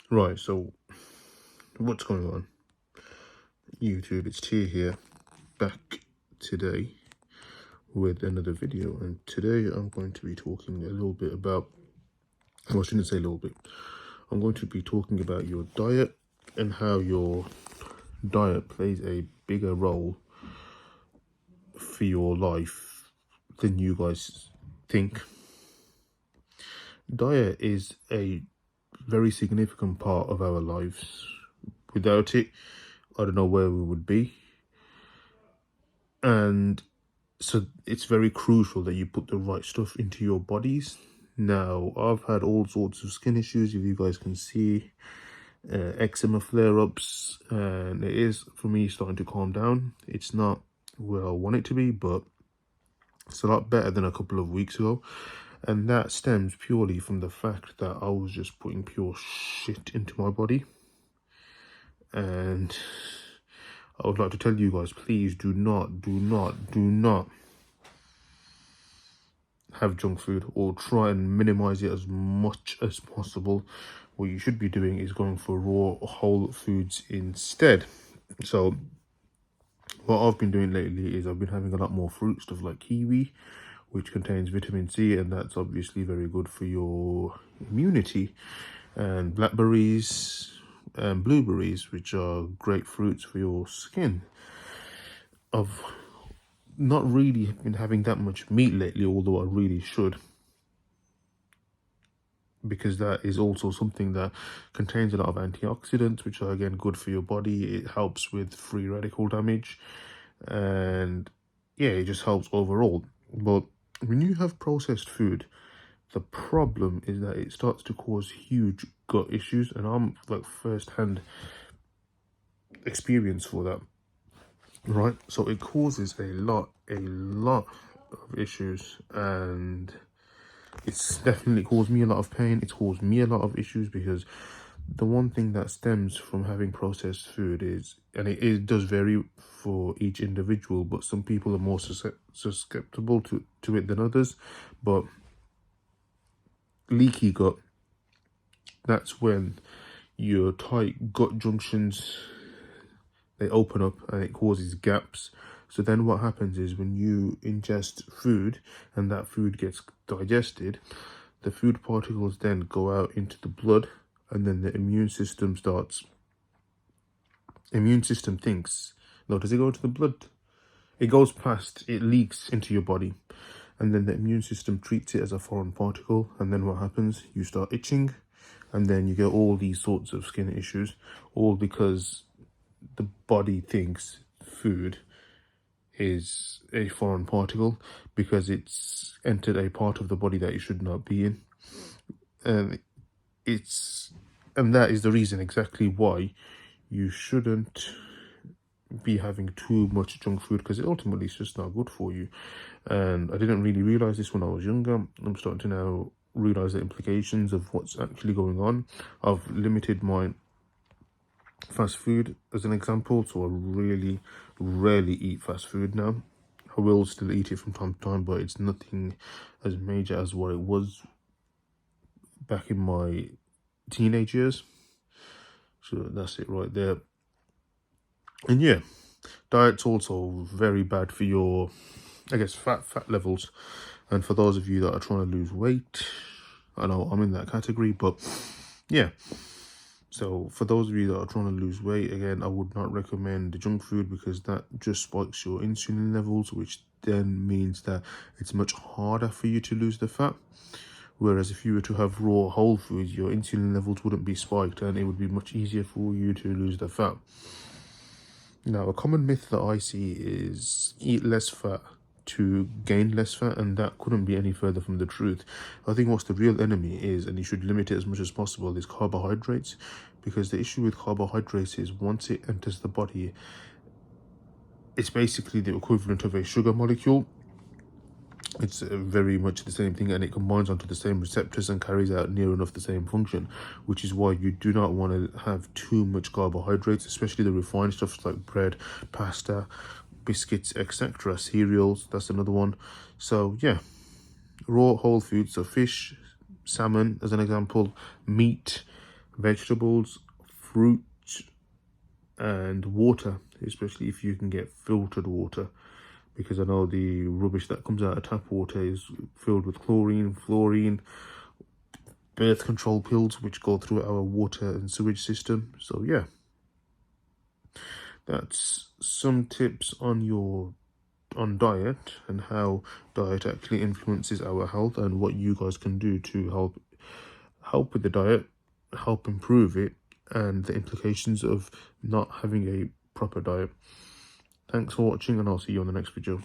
Right, so what's going on? YouTube, it's T here, back today with another video. And today I'm going to be talking a little bit about, well, I shouldn't say a little bit. I'm going to be talking about your diet and how your diet plays a bigger role for your life than you guys think. Diet is a very significant part of our lives. Without it, I don't know where we would be. And so it's very crucial that you put the right stuff into your bodies. Now, I've had all sorts of skin issues, if you guys can see, eczema flare-ups, and it is, for me, starting to calm down. It's not where I want it to be, but it's a lot better than a couple of weeks ago. And that stems purely from the fact that I was just putting pure shit into my body. And I would like to tell you guys, please do not have junk food, or try and minimize it as much as possible. What you should be doing is going for raw whole foods instead. So what I've been doing lately is I've been having a lot more fruit, stuff like kiwi, which contains vitamin C, and that's obviously very good for your immunity, and blackberries and blueberries, which are great fruits for your skin. I've not really been having that much meat lately, although I really should, because that is also something that contains a lot of antioxidants, which are again good for your body. It helps with free radical damage, and yeah, it just helps overall. But when you have processed food, the problem is that it starts to cause huge gut issues, and I'm like first-hand experience for that. Right, so it causes a lot of issues, and it's definitely caused me a lot of pain. It's caused me a lot of issues, because the one thing that stems from having processed food is, and it does vary for each individual, but some people are more susceptible to it than others. But leaky gut, that's when your tight gut junctions, they open up and it causes gaps. So then what happens is, when you ingest food and that food gets digested, the food particles then go out into the blood, and then the immune system thinks, no, does it go into the blood? It goes past, it leaks into your body, and then the immune system treats it as a foreign particle, and then what happens? You start itching, and then you get all these sorts of skin issues, all because the body thinks food is a foreign particle, because it's entered a part of the body that it should not be in. And that is the reason exactly why you shouldn't be having too much junk food, because it ultimately is just not good for you. And I didn't really realize this when I was younger. I'm starting to now realize the implications of what's actually going on. I've limited my fast food as an example, so I really rarely eat fast food now. I will still eat it from time to time, but it's nothing as major as what it was back in my teenage years. So that's it right there. And yeah, diet's also very bad for your, I guess, fat levels. And for those of you that are trying to lose weight, I know I'm in that category, but yeah. So for those of you that are trying to lose weight, again, I would not recommend the junk food, because that just spikes your insulin levels, which then means that it's much harder for you to lose the fat. Whereas if you were to have raw whole foods, your insulin levels wouldn't be spiked, and it would be much easier for you to lose the fat. Now, a common myth that I see is eat less fat to gain less fat, and that couldn't be any further from the truth. I think what's the real enemy is, and you should limit it as much as possible, is carbohydrates, because the issue with carbohydrates is, once it enters the body, it's basically the equivalent of a sugar molecule. It's very much the same thing, and it combines onto the same receptors and carries out near enough the same function, which is why you do not want to have too much carbohydrates, especially the refined stuff like bread, pasta, biscuits, etc. Cereals, that's another one. So yeah, raw whole foods, so fish, salmon as an example, meat, vegetables, fruit, and water, especially if you can get filtered water, because I know the rubbish that comes out of tap water is filled with chlorine, fluorine, birth control pills, which go through our water and sewage system. So yeah, that's some tips on diet and how diet actually influences our health, and what you guys can do to help with the diet, help improve it, and the implications of not having a proper diet. Thanks for watching, and I'll see you on the next video.